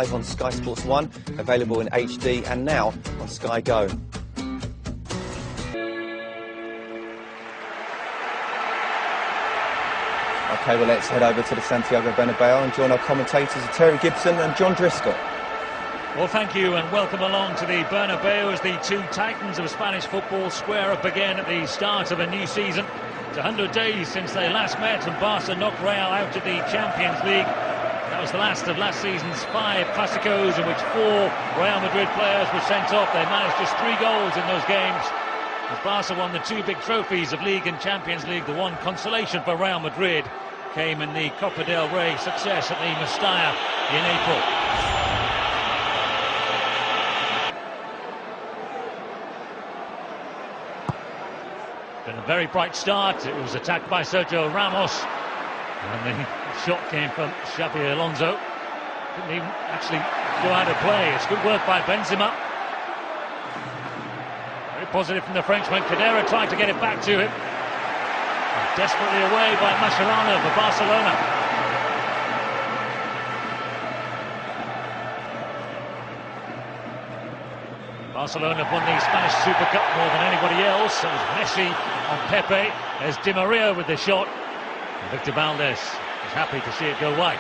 Live on Sky Sports 1, available in HD and now on Sky Go. OK, well, let's head over to the Santiago Bernabeu and join our commentators Terry Gibson and John Driscoll. Well, thank you and welcome along to the Bernabeu as the two titans of Spanish football square up again at the start of a new season. It's 100 days since they last met and Barca knocked Real out of the Champions League. That was the last of last season's 5 Clásicos in which 4 Real Madrid players were sent off. They managed just 3 goals in those games. As Barca won the 2 big trophies of League and Champions League, the one consolation for Real Madrid came in the Copa del Rey success at the Mestalla in April. Been a very bright start. It was attacked by Sergio Ramos. And the shot came from Xabi Alonso. Didn't even actually go out of play. It's good work by Benzema. Very positive from the Frenchman. Khedira tried to get it back to him. And desperately away by Mascherano for Barcelona. Barcelona have won the Spanish Super Cup more than anybody else. It was Messi on Pepe. There's Di Maria with the shot. Victor Valdés is happy to see it go wide.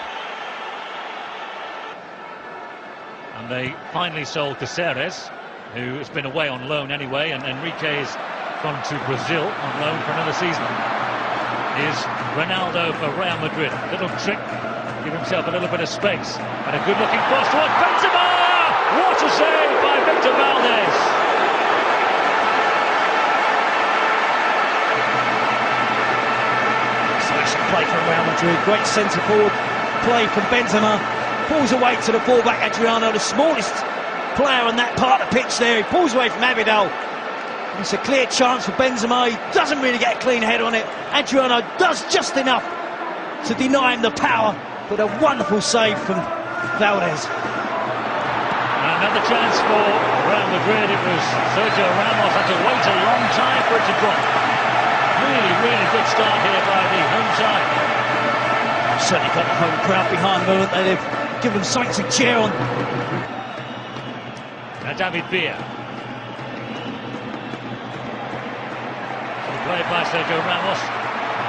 And they finally sold Cáceres, who has been away on loan anyway, and Enrique's gone to Brazil on loan for another season. Here's Ronaldo for Real Madrid. Little trick, give himself a little bit of space. And a good-looking cross towards Benzema! What a save by Victor Valdés! Play from Real Madrid, great centre forward play from Benzema, pulls away to the fullback Adriano, the smallest player on that part of the pitch there. He pulls away from Abidal. It's a clear chance for Benzema. He doesn't really get a clean head on it. Adriano does just enough to deny him the power, but a wonderful save from Valdés. Another chance for Real Madrid. It was Sergio Ramos had to wait a long time for it to drop. Really good start here by the home side. Certainly got the home crowd behind them, haven't they? They've given them something to cheer on. Now David Villa. Played by Sergio Ramos.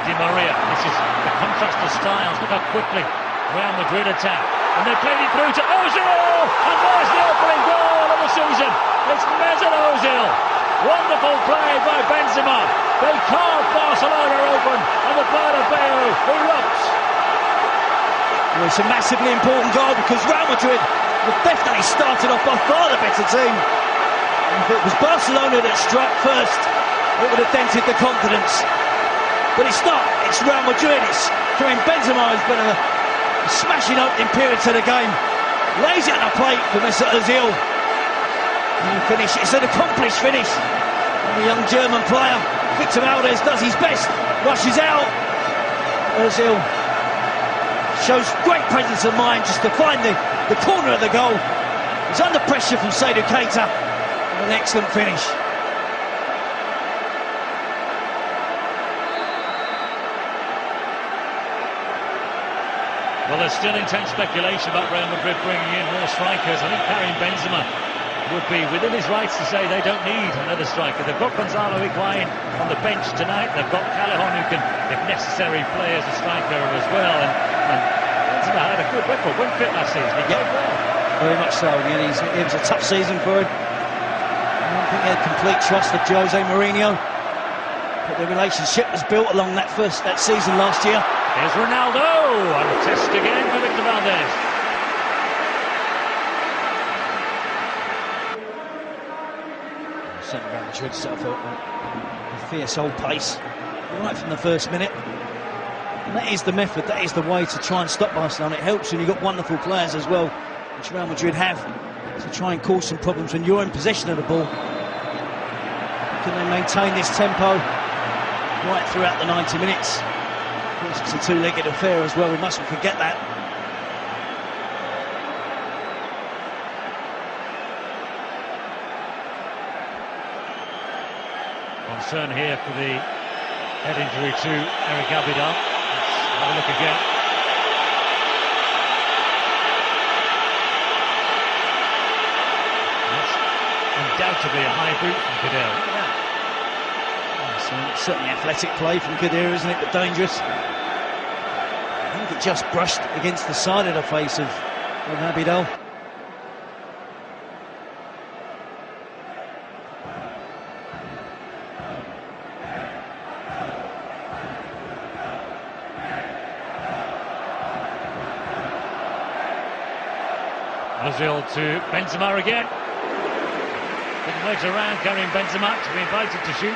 Di Maria. This is the contrast of styles. Look how quickly Real Madrid attack. And they played it through to Ozil! And there's the opening goal of the season. It's Mesut Ozil. Wonderful play by Benzema. They carved Barcelona open and the Bernabeu erupts. Well, it's a massively important goal because Real Madrid have definitely started off by far the better team. If it was Barcelona that struck first, it would have dented the confidence. But it's not. It's Real Madrid. It's Karim Benzema who's been a smashing opening period to the game. Lays it on a plate for Mesut Ozil. And the finish, it's an accomplished finish. And the young German player, Victor Valdés, does his best, rushes out. Ozil shows great presence of mind just to find the corner of the goal. He's under pressure from Seydou Keita. An excellent finish. Well, there's still intense speculation about Real Madrid bringing in more strikers. I think Karim Benzema would be within his rights to say they don't need another striker. They've got Gonzalo Higuain on the bench tonight. They've got Callejon who can, if necessary, play as a striker as well. And Benzema had a good record, went fit last season. He played well. Very much so. Again, it was a tough season for him. I don't think he had complete trust of Jose Mourinho. But the relationship was built along that season last year. Here's Ronaldo, and a test again for Victor Valdés. Certainly Real Madrid set off a fierce old pace right from the first minute. And that is the method, that is the way to try and stop Barcelona. It helps when you've got wonderful players as well, which Real Madrid have, to try and cause some problems when you're in possession of the ball. Can they maintain this tempo right throughout the 90 minutes? Of course, it's a two-legged affair as well, we mustn't forget that. Concern here for the head injury to Eric Abidal. Let's have a look again. undoubtedly a high boot from Khedira. Look at that. Certainly athletic play from Khedira, isn't it, but dangerous. I think it just brushed against the side of the face of Abidal. Ozil to Benzema again. Didn't wait around carrying Benzema to be invited to shoot.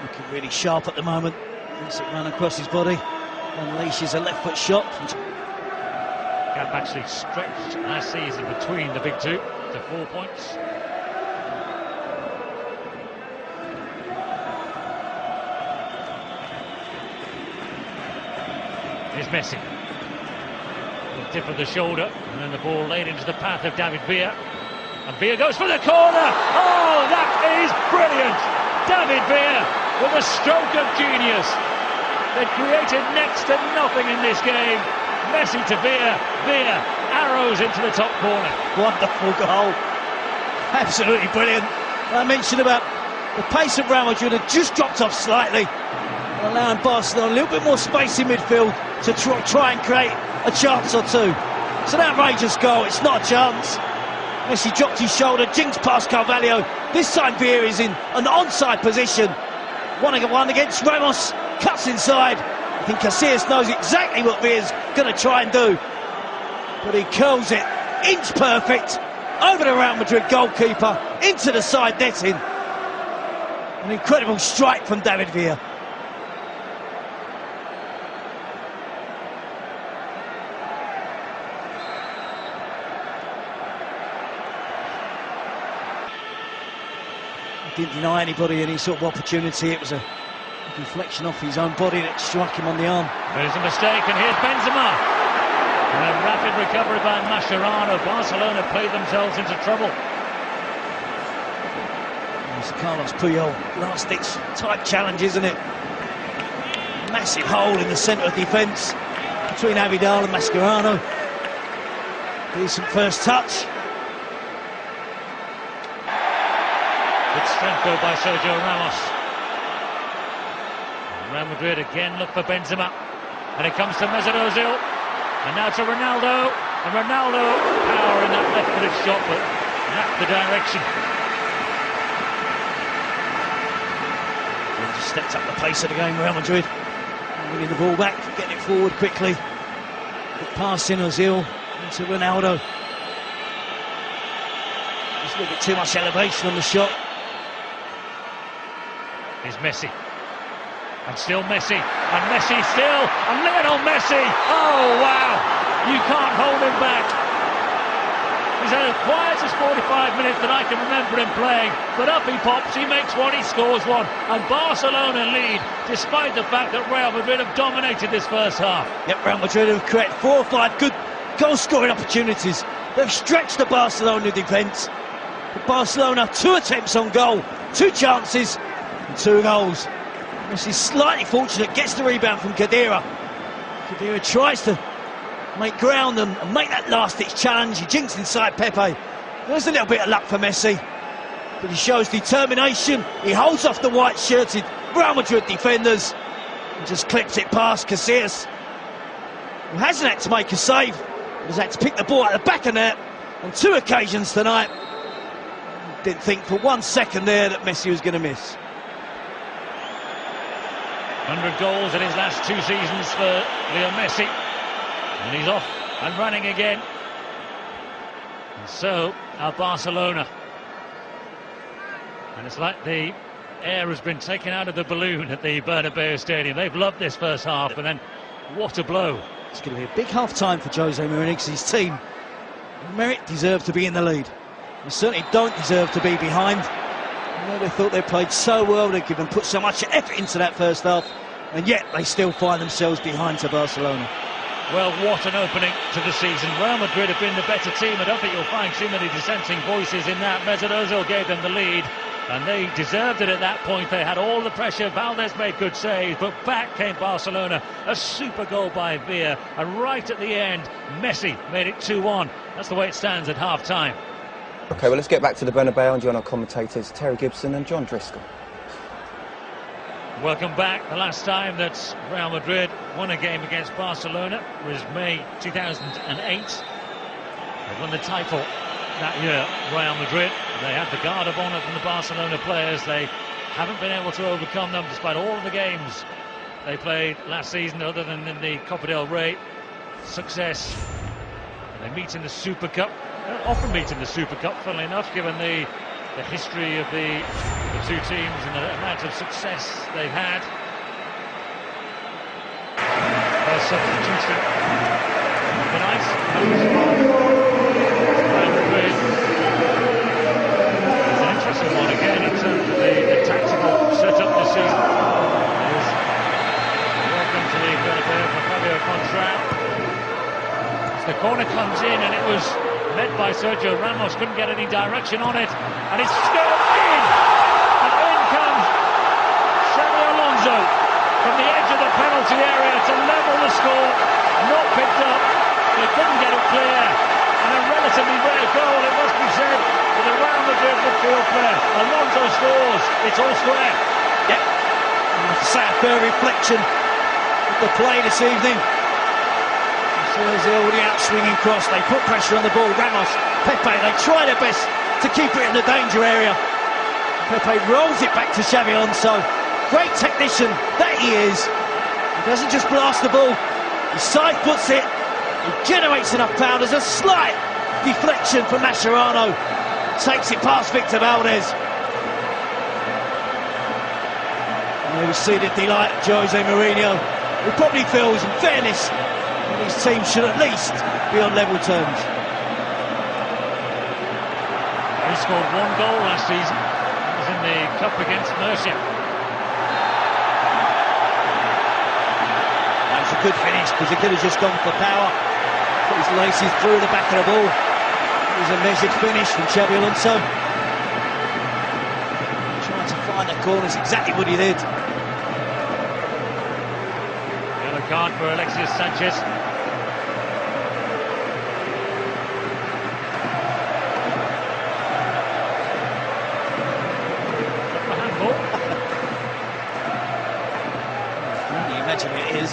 Looking really sharp at the moment. Gets it run across his body. Unleashes a left foot shot. Gap actually stretched last season between the big two to 4 points. Here's Messi. The tip of the shoulder, and then the ball laid into the path of David Villa. And Villa goes for the corner. Oh, that is brilliant! David Villa with a stroke of genius. They've created next to nothing in this game. Messi to Villa. Villa arrows into the top corner. Wonderful goal. Absolutely brilliant. I mentioned about the pace of Real Madrid had just dropped off slightly, allowing Barcelona a little bit more space in midfield to try and create a chance or two. It's an outrageous goal. It's not a chance. Messi dropped his shoulder, jinxed past Carvalho. This time Villa is in an onside position. 1-1 against Ramos, cuts inside. I think Casillas knows exactly what Villa's going to try and do. But he curls it, inch perfect, over the Real Madrid goalkeeper, into the side netting. An incredible strike from David Villa. Didn't deny anybody any sort of opportunity. It was a deflection off his own body that struck him on the arm. There's a mistake, and here's Benzema. And a rapid recovery by Mascherano. Barcelona played themselves into trouble. It's Carlos Puyol, last-ditch type challenge, isn't it? Massive hole in the centre of defence between Abidal and Mascherano. Decent first touch. Good strength though by Sergio Ramos. Real Madrid again look for Benzema. And it comes to Mesut Ozil. And now to Ronaldo. And Ronaldo, power in that left-footed shot, but not the direction. And just stepped up the pace of the game, Real Madrid. Winning the ball back, getting it forward quickly. Good pass in Ozil into Ronaldo. Just a little bit too much elevation on the shot. Is Messi, and still Messi, and Messi still, and Lionel Messi, oh wow, you can't hold him back. He's had as quiet as 45 minutes that I can remember him playing, but up he pops, he makes one, he scores one, and Barcelona lead, despite the fact that Real Madrid have dominated this first half. Yep, Real Madrid have created 4 or 5 good goal-scoring opportunities. They've stretched the Barcelona defence. But Barcelona, 2 attempts on goal, 2 chances, and 2 goals. Messi's slightly fortunate, gets the rebound from Khedira. Khedira tries to make ground and make that last-ditch challenge. He jinks inside Pepe. There's a little bit of luck for Messi, but he shows determination. He holds off the white-shirted Real Madrid defenders and just clips it past Casillas, who hasn't had to make a save, but has had to pick the ball out of the back of net on 2 occasions tonight. Didn't think for 1 second there that Messi was going to miss. 100 goals in his last 2 seasons for Leo Messi. And he's off and running again. And so are Barcelona. And it's like the air has been taken out of the balloon at the Bernabeu Stadium. They've loved this first half, and then what a blow. It's going to be a big half-time for Jose Mourinho, because his team merit deserve to be in the lead. They certainly don't deserve to be behind. They thought they played so well, they'd given put so much effort into that first half, and yet they still find themselves behind to Barcelona. Well, what an opening to the season. Real Madrid have been the better team. I don't think you'll find too many dissenting voices in that. Mesut Ozil gave them the lead, and they deserved it at that point. They had all the pressure. Valdez made good saves, but back came Barcelona. A super goal by Villa, and right at the end, Messi made it 2-1. That's the way it stands at half-time. OK, well, let's get back to the Bernabeu and join our commentators Terry Gibson and John Driscoll. Welcome back. The last time that Real Madrid won a game against Barcelona was May 2008. They won the title that year, Real Madrid. They had the guard of honour from the Barcelona players. They haven't been able to overcome them despite all of the games they played last season, other than in the Copa del Rey success. They meet in the Super Cup. They don't often meet in the Super Cup, funnily enough, given the history of the two teams and the amount of success they've had. First substitution tonight. Real Madrid. It's an interesting one again in terms of the tactical setup this season. Welcome to the Bernabeu for Fabio Contrao. The corner comes in and it was met by Sergio Ramos, couldn't get any direction on it, and it's still in! And in comes Xabi Alonso from the edge of the penalty area to level the score. Not picked up, they couldn't get it clear, and a relatively rare goal, it must be said, for the Real Madrid midfield player. Alonso scores, it's all square. Yep, I have to say a fair reflection of the play this evening. Ozil with the out-swinging cross, they put pressure on the ball. Ramos, Pepe, they try their best to keep it in the danger area. Pepe rolls it back to Xabi Alonso. Great technician that he is. He doesn't just blast the ball, he side puts it, he generates enough power. There's a slight deflection from Mascherano, takes it past Victor Valdez. And we see the delight of Jose Mourinho, who probably feels, in fairness, these teams should at least be on level terms. He scored one goal last season. It was in the Cup against Murcia. That was a good finish, because he could have just gone for power. Put his laces through the back of the ball. It was a measured finish from Xabi Alonso. Trying to find the corners, exactly what he did. Yellow card for Alexis Sanchez. Imagine it is.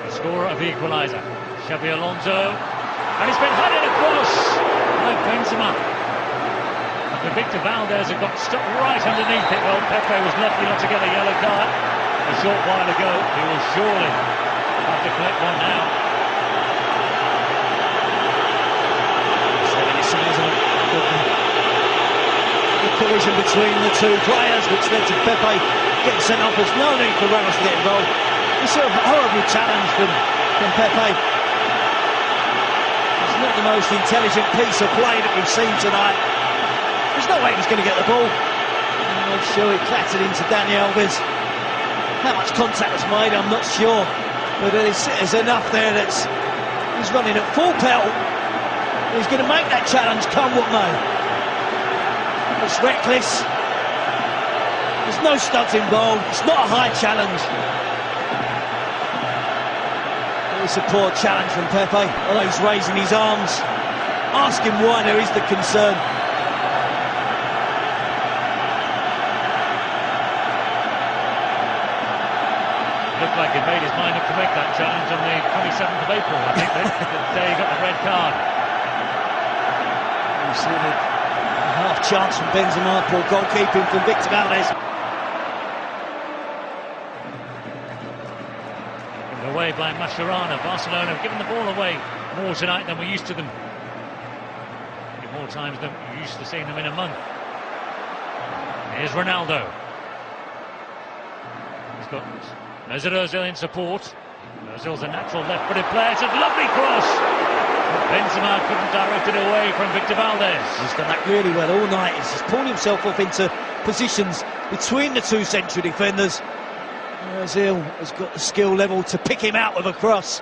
The scorer of the equaliser, Xabi Alonso, and it's been headed across by Benzema. And Victor Valdez had got stuck right underneath it. Well, Pepe was lucky not to get a yellow card a short while ago. He will surely have to collect one now. Collision between the two players, which led to Pepe getting sent off. There's no need for Ramos to get involved. It's a horrible challenge from Pepe. It's not the most intelligent piece of play that we've seen tonight. There's no way he was going to get the ball. I'm not sure he clattered into Dani Alves. How much contact was made, I'm not sure. But there's enough there that's... He's running at full pelt. He's going to make that challenge come what may. It's reckless. There's no studs involved. It's not a high challenge. It's a poor challenge from Pepe, although he's raising his arms, asking why there is the concern. Looked like he made his mind up to make that challenge on the 27th of April, I think, the day he got the red card. You see the half chance from Benzema, poor goalkeeping from Victor Valdez. Given away by Mascherano. Barcelona have given the ball away more tonight than we're used to them. More times than we're used to seeing them in a month. Here's Ronaldo. He's got Mesut Ozil in support. Ozil's a natural left-footed player. It's a lovely cross. Benzema couldn't direct it away from Victor Valdez. He's done that really well all night. He's just pulling himself off into positions between the two central defenders. Ozil has got the skill level to pick him out with a cross.